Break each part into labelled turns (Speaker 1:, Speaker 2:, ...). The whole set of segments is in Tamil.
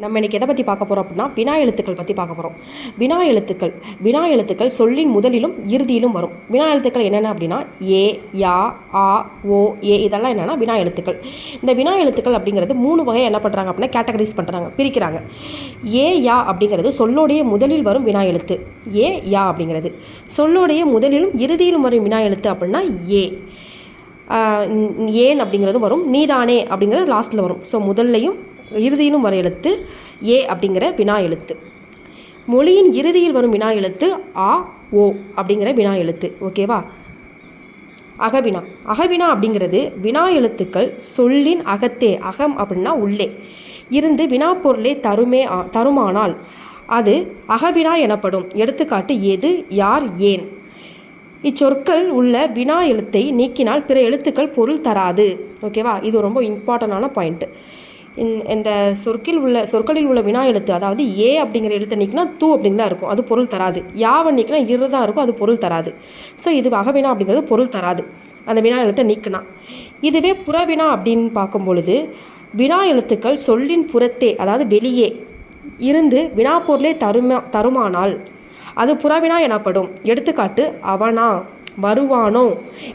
Speaker 1: நம்ம இன்றைக்கி எதை பற்றி பார்க்க போகிறோம் அப்படின்னா வினா எழுத்துக்கள் பற்றி பார்க்க போகிறோம். வினா எழுத்துக்கள் சொல்லின் முதலிலும் இறுதியிலும் வரும். வினா எழுத்துக்கள் என்னென்ன அப்படின்னா ஏ, யா, ஆ, ஓ, ஏ இதெல்லாம் என்னென்னா வினா எழுத்துக்கள். இந்த வினா எழுத்துக்கள் அப்படிங்கிறது 3 வகை என்ன பண்ணுறாங்க அப்படின்னா கேட்டகரைஸ் பண்ணுறாங்க, பிரிக்கிறாங்க. ஏ, யா அப்படிங்கிறது சொல்லோடைய முதலில் வரும் வினா எழுத்து. ஏ, யா அப்படிங்கிறது சொல்லோடைய முதலிலும் இறுதியிலும் வரும் வினா எழுத்து அப்படின்னா ஏ. ஏன் அப்படிங்கிறது வரும். நீதானே அப்படிங்கிறது லாஸ்ட்டில் வரும். ஸோ முதல்லையும் இறுதியிலும் வர எழுத்து ஏ அப்படிங்கிற வினா எழுத்து. மொழியின் இறுதியில் வரும் வினா எழுத்து ஆ, ஓ அப்படிங்கிற வினா எழுத்து. ஓகேவா? அகவினா. அகவினா அப்படிங்கிறது வினா எழுத்துக்கள் சொல்லின் அகத்தே, அகம் அப்படின்னா உள்ளே இருந்து வினா பொருளை தருமானால் அது அகவினா எனப்படும். எடுத்துக்காட்டு எது, யார், ஏன். இச்சொற்கள் உள்ள வினா எழுத்தை நீக்கினால் பிற எழுத்துக்கள் பொருள் தராது. ஓகேவா? இது ரொம்ப இம்பார்ட்டண்டான பாயிண்ட்டு. இந்த சொற்களில் உள்ள வினா எழுத்து, அதாவது ஏ அப்படிங்கிற எழுத்தை நீக்கினா தூ அப்படின்னு தான் இருக்கும், அது பொருள் தராது. யாவை நீக்கினா இரு தான் இருக்கும், அது பொருள் தராது. ஸோ இது அகவினா அப்படிங்கிறது பொருள் தராது அந்த வினா எழுத்தை நீக்கினா. இதுவே புறவினா அப்படின்னு பார்க்கும் பொழுது வினா எழுத்துக்கள் சொல்லின் புறத்தே, அதாவது வெளியே இருந்து வினா பொருளை தருமானால் அது புறவினா எனப்படும். எடுத்துக்காட்டு அவனா, வருவானோ.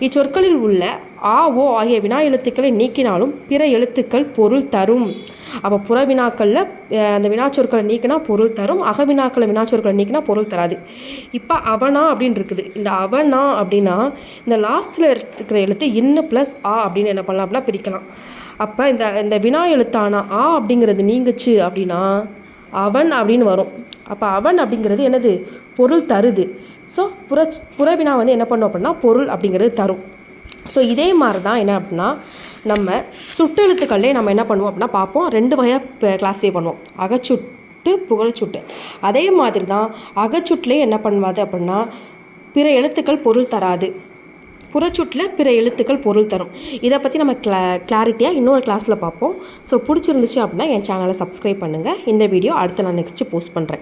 Speaker 1: இச்சொற்களில் உள்ள ஆ, ஓ ஆகிய வினா எழுத்துக்களை நீக்கினாலும் பிற எழுத்துக்கள் பொருள் தரும். அப்போ புறவினாக்களில் அந்த வினாச்சொற்களை நீக்கினா பொருள் தரும், அகவினாக்களை வினாச்சொற்களை நீக்கினா பொருள் தராது. இப்போ அவனா அப்படின்னு இருக்குது. இந்த அவனா அப்படின்னா இந்த லாஸ்ட்டில் இருக்கிற எழுத்து இன்னு ப்ளஸ் ஆ அப்படின்னு என்ன பண்ணலாம் அப்படின்னா பிரிக்கலாம். அப்போ இந்த வினா எழுத்தான ஆ அப்படிங்கிறது நீங்குச்சு அப்படின்னா அவன் அப்படின்னு வரும். அப்போ அவன் அப்படிங்கிறது என்னது? பொருள் தருது. ஸோ புறவினா என்ன பண்ணோம் அப்படின்னா பொருள் அப்படிங்கிறது தரும். ஸோ இதே மாதிரி தான் என்ன அப்படின்னா நம்ம சுட்டெழுத்துக்கள்லே நம்ம என்ன பண்ணுவோம் அப்படின்னா பார்ப்போம். 2 வகையாக கிளாஸிஃபை பண்ணுவோம், அகச்சுட்டு, புகழ்ச்சுட்டு. அதே மாதிரி தான் அகச்சுட்டிலே என்ன பண்ணுவாது அப்படின்னா பிற எழுத்துக்கள் பொருள் தராது, புறச்சுட்டில் பிற எழுத்துக்கள் பொருள் தரும். இதை பற்றி நம்ம கிளாரிட்டியாக இன்னொரு கிளாஸில் பார்ப்போம். ஸோ பிடிச்சிருந்துச்சு அப்படின்னா என் சேனலை சப்ஸ்கிரைப் பண்ணுங்கள். இந்த வீடியோ அடுத்து நான் நெக்ஸ்ட்டு போஸ்ட் பண்ணுறேன்.